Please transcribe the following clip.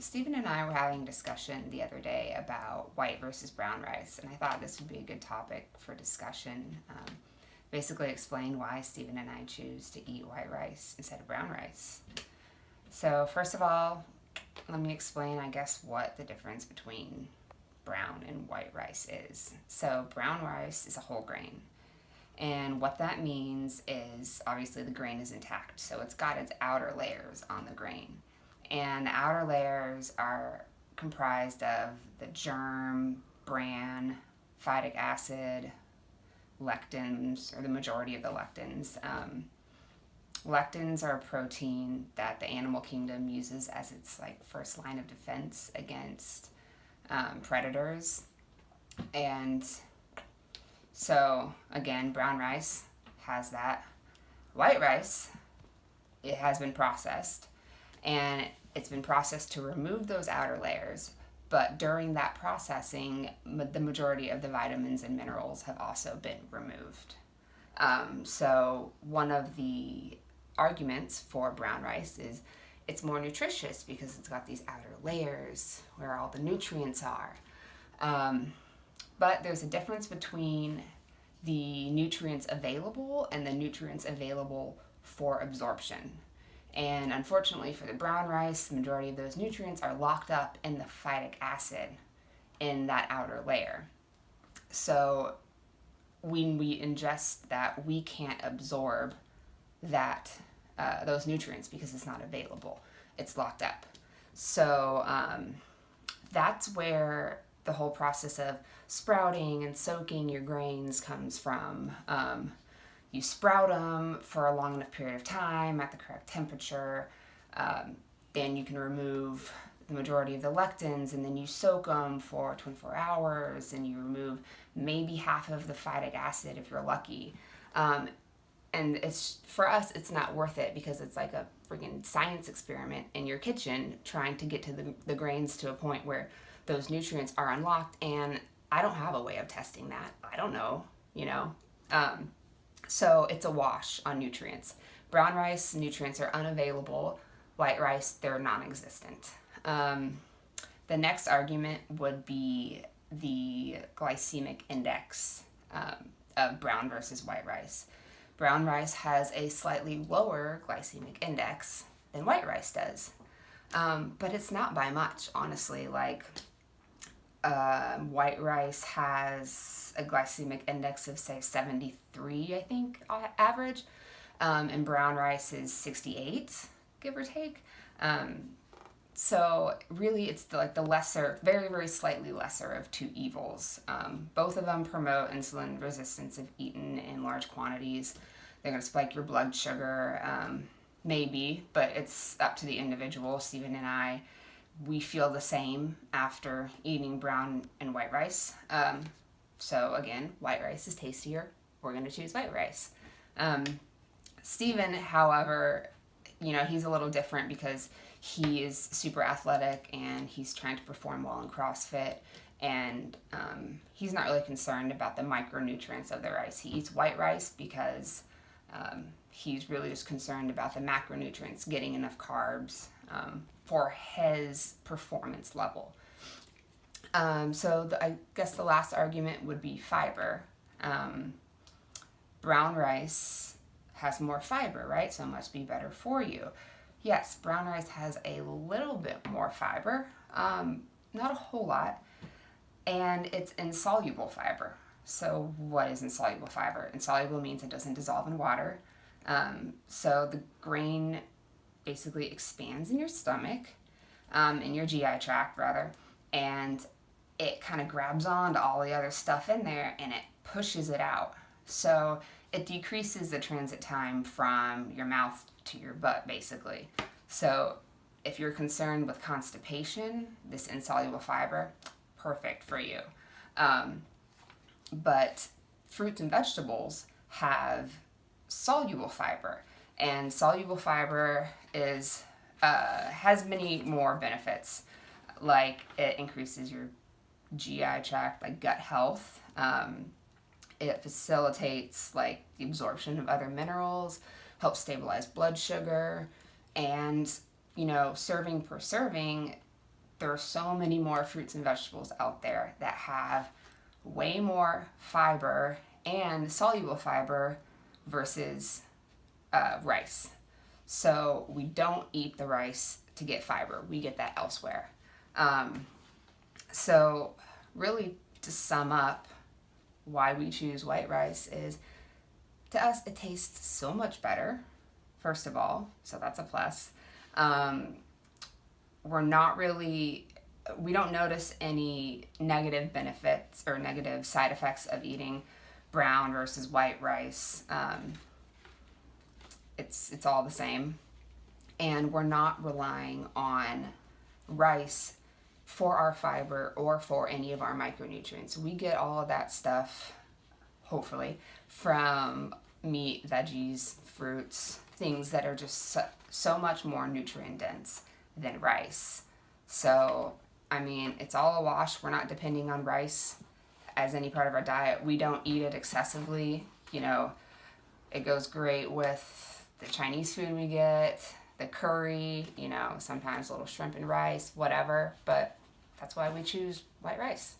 Stephen and I were having a discussion the other day about white versus brown rice, and I thought this would be a good topic for discussion. Basically, explain why Stephen and I choose to eat white rice instead of brown rice. So, first of all, let me explain, I guess, what the difference between brown and white rice is. So, brown rice is a whole grain, and what that means is obviously the grain is intact, so it's got its outer layers on the grain. And the outer layers are comprised of the germ, bran, phytic acid, lectins, or the majority of the lectins. Lectins are a protein that the animal kingdom uses as its like first line of defense against predators. And so again, brown rice has that. White rice, it has been processed, and it's been processed to remove those outer layers. But during that processing, the majority of the vitamins and minerals have also been removed. So one of the arguments for brown rice is it's more nutritious because it's got these outer layers where all the nutrients are. But there's a difference between the nutrients available and the nutrients available for absorption. And unfortunately for the brown rice, the majority of those nutrients are locked up in the phytic acid in that outer layer. So when we ingest that, we can't absorb that those nutrients because it's not available. It's locked up. So that's where the whole process of sprouting and soaking your grains comes from. You sprout them for a long enough period of time at the correct temperature. Then you can remove the majority of the lectins, and then you soak them for 24 hours, and you remove maybe half of the phytic acid if you're lucky. And it's for us, it's not worth it because it's like a freaking science experiment in your kitchen trying to get to the grains to a point where those nutrients are unlocked, and I don't have a way of testing that. I don't know, you know. So it's a wash on nutrients. Brown rice, nutrients are unavailable. White rice, they're non-existent. The next argument would be the glycemic index of brown versus white rice. Brown rice has a slightly lower glycemic index than white rice does. But it's not by much, honestly. Like, white rice has a glycemic index of, say, 73, I think, average. And brown rice is 68, give or take. So really, it's the lesser, very, very slightly lesser of two evils. Both of them promote insulin resistance if eaten in large quantities. They're going to spike your blood sugar, maybe, but it's up to the individual. Stephen and I, we feel the same after eating brown and white rice. So again, white rice is tastier. We're going to choose white rice. Stephen, however, he's a little different because he is super athletic and he's trying to perform well in CrossFit, and he's not really concerned about the micronutrients of the rice. He eats white rice because he's really just concerned about the macronutrients, getting enough carbs for his performance level. I guess the last argument would be fiber. Brown rice has more fiber, right? So it must be better for you. Yes, brown rice has a little bit more fiber, not a whole lot, and it's insoluble fiber. So what is insoluble fiber? Insoluble means it doesn't dissolve in water. So the grain basically expands in your stomach, in your GI tract rather, and it kind of grabs onto all the other stuff in there and it pushes it out. So it decreases the transit time from your mouth to your butt, basically. So if you're concerned with constipation, this insoluble fiber, perfect for you. But fruits and vegetables have soluble fiber, and soluble fiber has many more benefits. Like, it increases your GI tract, like gut health. It facilitates like the absorption of other minerals, helps stabilize blood sugar, and serving per serving, there are so many more fruits and vegetables out there that have way more fiber and soluble fiber versus rice. So we don't eat the rice to get fiber. We get that elsewhere. So really, to sum up why we choose white rice is, to us, it tastes so much better, first of all. So that's a plus. We don't notice any negative benefits or negative side effects of eating brown versus white rice. It's all the same. And we're not relying on rice for our fiber or for any of our micronutrients. We get all of that stuff, hopefully, from meat, veggies, fruits, things that are just so much more nutrient dense than rice. So, I mean, it's all a wash. We're not depending on rice as any part of our diet. We don't eat it excessively. You know, it goes great with the Chinese food we get, the curry, you know, sometimes a little shrimp and rice, whatever. But that's why we choose white rice.